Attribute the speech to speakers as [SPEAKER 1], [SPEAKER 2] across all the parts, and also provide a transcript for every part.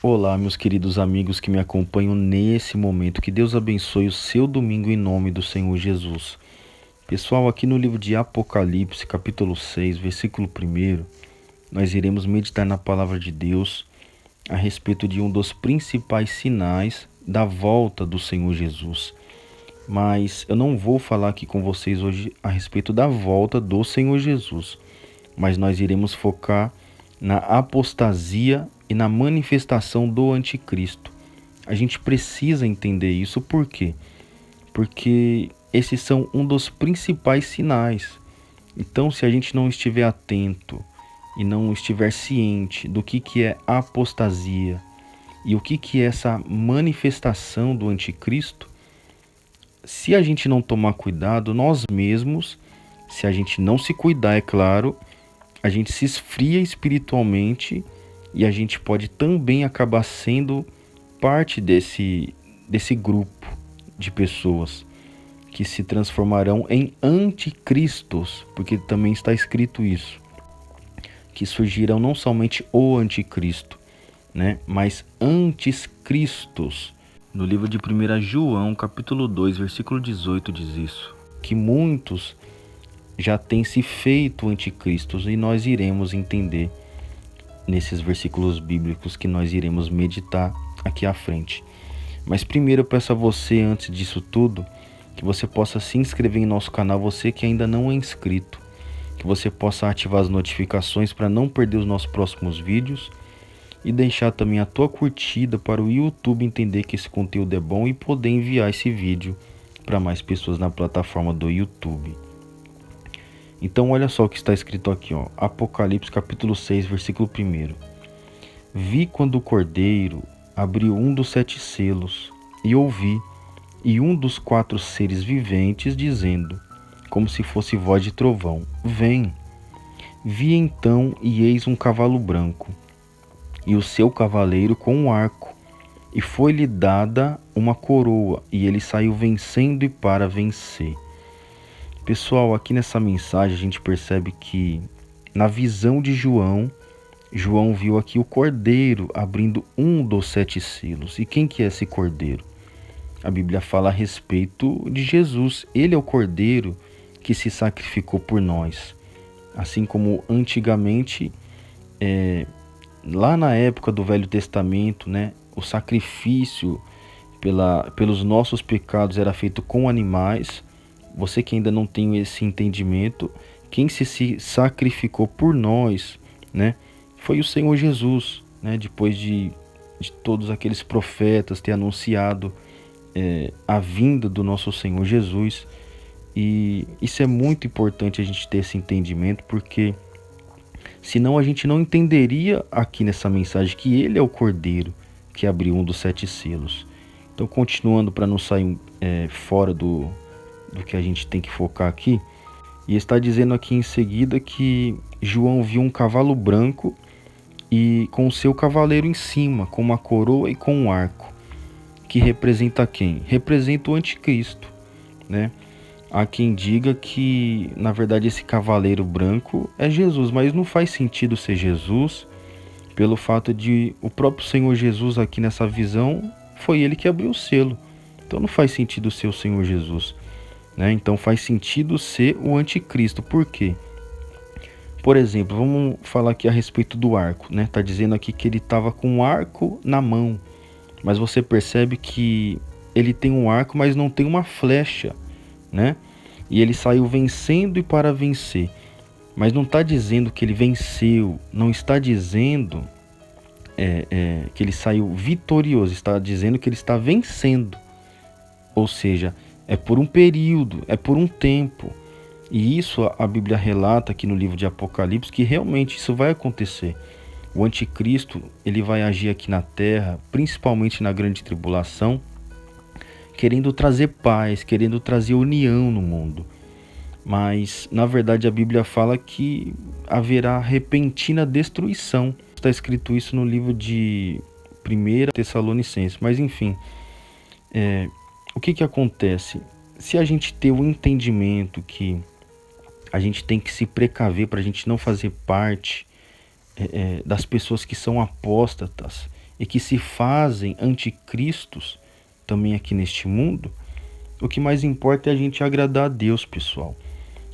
[SPEAKER 1] Olá, meus queridos amigos que me acompanham nesse momento. Que Deus abençoe o seu domingo em nome do Senhor Jesus. Pessoal, aqui no livro de Apocalipse, capítulo 6, versículo 1, nós iremos meditar na palavra de Deus a respeito de um dos principais sinais da volta do Senhor Jesus. Mas eu não vou falar aqui com vocês hoje a respeito da volta do Senhor Jesus, mas nós iremos focar na apostasia e na manifestação do anticristo. A gente precisa entender isso, por quê? Porque esses são um dos principais sinais. Então, se a gente não estiver atento e não estiver ciente do que é apostasia e o que é essa manifestação do anticristo, se a gente não tomar cuidado, nós mesmos, se a gente não se cuidar, é claro, a gente se esfria espiritualmente e a gente pode também acabar sendo parte desse grupo de pessoas que se transformarão em anticristos, porque também está escrito isso, que surgirão não somente o anticristo, né, mas anticristos. No livro de 1 João, capítulo 2, versículo 18, diz isso, que muitos já têm se feito anticristos, e nós iremos entender nesses versículos bíblicos que nós iremos meditar aqui à frente. Mas primeiro eu peço a você, antes disso tudo, que você possa se inscrever em nosso canal, você que ainda não é inscrito, que você possa ativar as notificações para não perder os nossos próximos vídeos e deixar também a tua curtida para o YouTube entender que esse conteúdo é bom e poder enviar esse vídeo para mais pessoas na plataforma do YouTube. Então olha só o que está escrito aqui, ó, Apocalipse capítulo 6, versículo 1. Vi quando o Cordeiro abriu um dos 7 selos, e ouvi, e um dos 4 seres viventes dizendo, como se fosse voz de trovão, vem. Vi então, e eis um cavalo branco, e o seu cavaleiro com um arco, e foi-lhe dada uma coroa, e ele saiu vencendo e para vencer. Pessoal, aqui nessa mensagem a gente percebe que na visão de João viu aqui o Cordeiro abrindo um dos 7 selos. E quem que é esse Cordeiro? A Bíblia fala a respeito de Jesus. Ele é o Cordeiro que se sacrificou por nós. Assim como antigamente, lá na época do Velho Testamento, né, o sacrifício pelos nossos pecados era feito com animais. Você que ainda não tem esse entendimento, quem se sacrificou por nós, né, foi o Senhor Jesus, né, depois de todos aqueles profetas ter anunciado a vinda do nosso Senhor Jesus. E isso é muito importante a gente ter esse entendimento, porque senão a gente não entenderia aqui nessa mensagem que ele é o Cordeiro que abriu um dos 7 selos. Então, continuando para não sair fora do que a gente tem que focar aqui, e está dizendo aqui em seguida que João viu um cavalo branco e com o seu cavaleiro em cima, com uma coroa e com um arco, que representa quem? Representa o anticristo, né? Há quem diga que, na verdade, esse cavaleiro branco é Jesus, mas não faz sentido ser Jesus, pelo fato de o próprio Senhor Jesus aqui nessa visão, foi ele que abriu o selo. Então não faz sentido ser o Senhor Jesus, né? Então faz sentido ser o anticristo. Por quê? Por exemplo, vamos falar aqui a respeito do arco, né? Tá dizendo aqui que ele estava com um arco na mão, mas você percebe que ele tem um arco, mas não tem uma flecha, né? E ele saiu vencendo e para vencer. Mas não está dizendo que ele venceu, não está dizendo que ele saiu vitorioso, está dizendo que ele está vencendo. Ou seja, é por um período, é por um tempo. E isso a Bíblia relata aqui no livro de Apocalipse, que realmente isso vai acontecer. O anticristo, ele vai agir aqui na terra, principalmente na grande tribulação, querendo trazer paz, querendo trazer união no mundo. Mas, na verdade, a Bíblia fala que haverá repentina destruição. Está escrito isso no livro de 1 Tessalonicenses. Mas, enfim, o que acontece? Se a gente ter o entendimento que a gente tem que se precaver para a gente não fazer parte das pessoas que são apóstatas e que se fazem anticristos também aqui neste mundo, o que mais importa é a gente agradar a Deus, pessoal.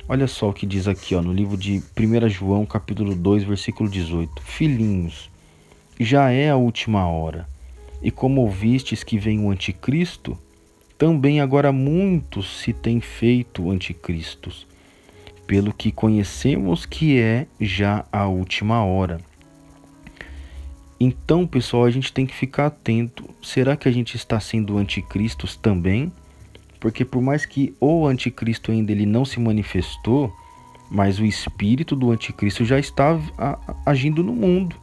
[SPEAKER 1] Olha só o que diz aqui, no livro de 1 João, capítulo 2, versículo 18. Filhinhos, já é a última hora, e como ouvistes que vem o anticristo, também agora muitos se têm feito anticristos, pelo que conhecemos que é já a última hora. Então, pessoal, a gente tem que ficar atento. Será que a gente está sendo anticristos também? Porque por mais que o anticristo ainda ele não se manifestou, mas o espírito do anticristo já está agindo no mundo.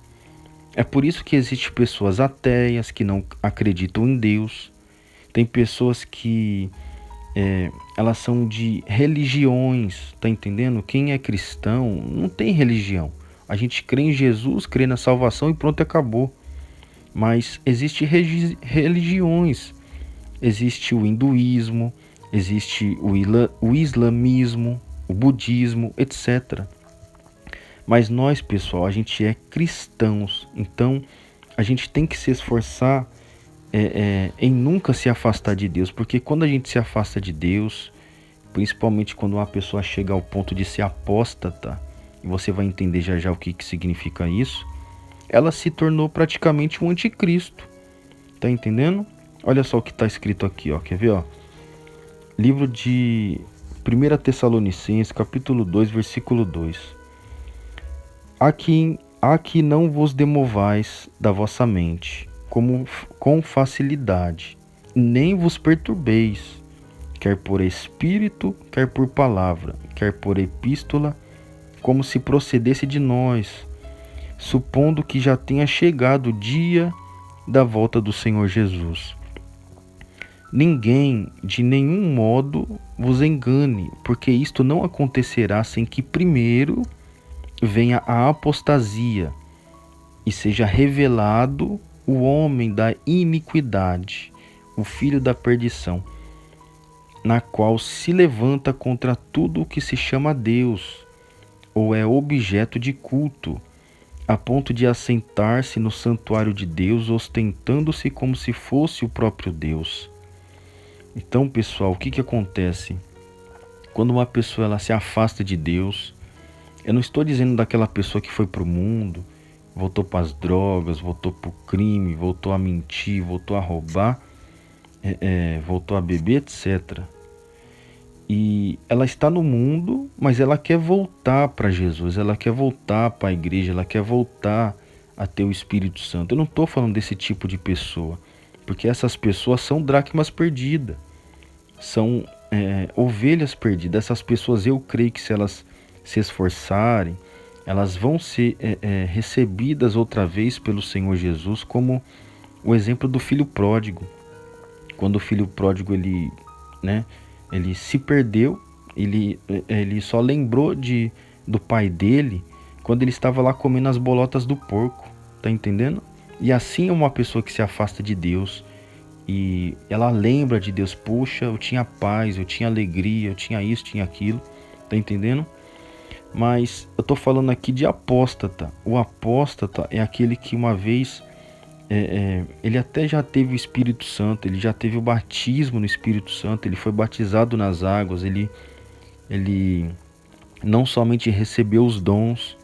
[SPEAKER 1] É por isso que existem pessoas ateias que não acreditam em Deus. Tem pessoas que elas são de religiões, tá entendendo? Quem é cristão não tem religião. A gente crê em Jesus, crê na salvação e pronto, acabou. Mas existem religiões. Existe o hinduísmo, existe o islamismo, o budismo, etc. Mas nós, pessoal, a gente é cristãos. Então, a gente tem que se esforçar em nunca se afastar de Deus. Porque quando a gente se afasta de Deus, principalmente quando uma pessoa chega ao ponto de ser apóstata, e você vai entender já já o que significa isso, ela se tornou praticamente um anticristo. Tá entendendo? Olha só o que está escrito aqui, quer ver? Livro de 1 Tessalonicenses, capítulo 2, versículo 2. Aqui não vos demovais da vossa mente, como com facilidade, nem vos perturbeis, quer por espírito, quer por palavra, quer por epístola, como se procedesse de nós, supondo que já tenha chegado o dia da volta do Senhor Jesus. Ninguém de nenhum modo vos engane, porque isto não acontecerá sem que primeiro venha a apostasia e seja revelado o homem da iniquidade, o filho da perdição, na qual se levanta contra tudo o que se chama Deus ou é objeto de culto, a ponto de assentar-se no santuário de Deus, ostentando-se como se fosse o próprio Deus. Então, pessoal, o que acontece? Quando uma pessoa ela se afasta de Deus, eu não estou dizendo daquela pessoa que foi para o mundo, voltou para as drogas, voltou para o crime, voltou a mentir, voltou a roubar, voltou a beber, etc. E ela está no mundo, mas ela quer voltar para Jesus, ela quer voltar para a igreja, ela quer voltar a ter o Espírito Santo. Eu não estou falando desse tipo de pessoa, porque essas pessoas são dracmas perdidas, são ovelhas perdidas. Essas pessoas, eu creio que se elas se esforçarem, elas vão ser recebidas outra vez pelo Senhor Jesus, como o exemplo do filho pródigo. Quando o filho pródigo ele se perdeu, ele só lembrou do pai dele quando ele estava lá comendo as bolotas do porco, tá entendendo? E assim é uma pessoa que se afasta de Deus e ela lembra de Deus. Poxa, eu tinha paz, eu tinha alegria, eu tinha isso, tinha aquilo, tá entendendo? Mas eu tô falando aqui de apóstata. O apóstata é aquele que uma vez ele até já teve o Espírito Santo, ele já teve o batismo no Espírito Santo, ele foi batizado nas águas, ele não somente recebeu os dons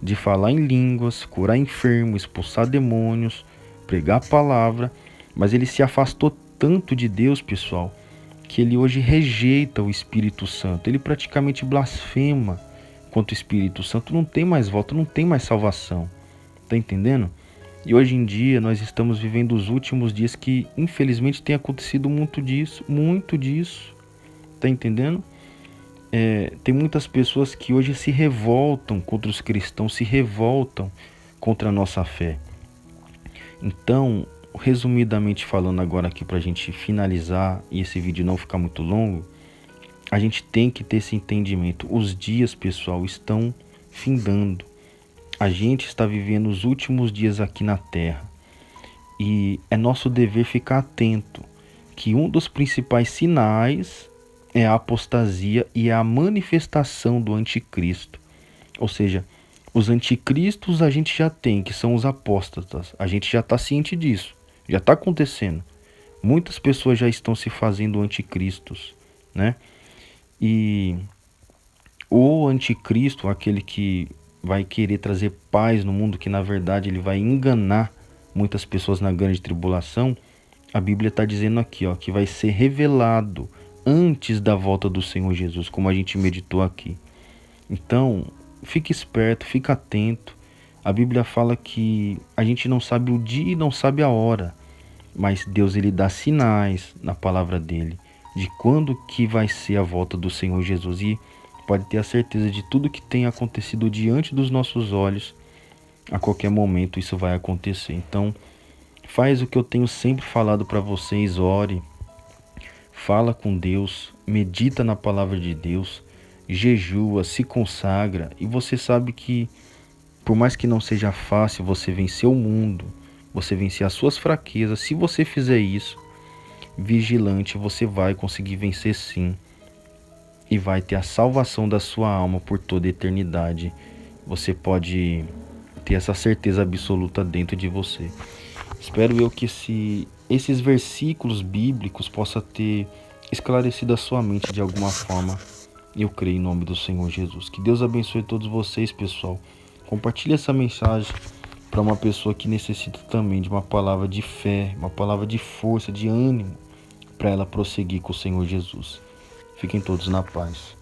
[SPEAKER 1] de falar em línguas, curar enfermos, expulsar demônios, pregar a palavra, mas ele se afastou tanto de Deus, pessoal, que ele hoje rejeita o Espírito Santo, ele praticamente blasfema contra o Espírito Santo, não tem mais volta, não tem mais salvação, tá entendendo? E hoje em dia nós estamos vivendo os últimos dias que infelizmente tem acontecido muito disso, tá entendendo? Tem muitas pessoas que hoje se revoltam contra os cristãos, se revoltam contra a nossa fé. Então, resumidamente falando agora aqui pra gente finalizar e esse vídeo não ficar muito longo, a gente tem que ter esse entendimento. Os dias, pessoal, estão findando. A gente está vivendo os últimos dias aqui na Terra e é nosso dever ficar atento que um dos principais sinais é a apostasia e a manifestação do anticristo. Ou seja, Os anticristos a gente já tem, que são os apóstatas. A gente já está ciente disso. Já está acontecendo. Muitas pessoas já estão se fazendo anticristos, né? E o anticristo, aquele que vai querer trazer paz no mundo, que na verdade ele vai enganar muitas pessoas na grande tribulação, a Bíblia está dizendo aqui, ó, que vai ser revelado antes da volta do Senhor Jesus, como a gente meditou aqui. Então, fique esperto, fique atento. A Bíblia fala que a gente não sabe o dia e não sabe a hora, mas Deus ele dá sinais na palavra dele de quando que vai ser a volta do Senhor Jesus, e pode ter a certeza de tudo que tem acontecido diante dos nossos olhos, a qualquer momento isso vai acontecer. Então, faz o que eu tenho sempre falado para vocês: ore, fala com Deus, medita na palavra de Deus, jejua, se consagra, e você sabe que por mais que não seja fácil você vencer o mundo, você vencer as suas fraquezas, se você fizer isso, vigilante, você vai conseguir vencer sim. E vai ter a salvação da sua alma por toda a eternidade. Você pode ter essa certeza absoluta dentro de você. Espero eu que esses versículos bíblicos possam ter esclarecido a sua mente de alguma forma. Eu creio em nome do Senhor Jesus. Que Deus abençoe todos vocês, pessoal. Compartilhe essa mensagem para uma pessoa que necessita também de uma palavra de fé, uma palavra de força, de ânimo, para ela prosseguir com o Senhor Jesus. Fiquem todos na paz.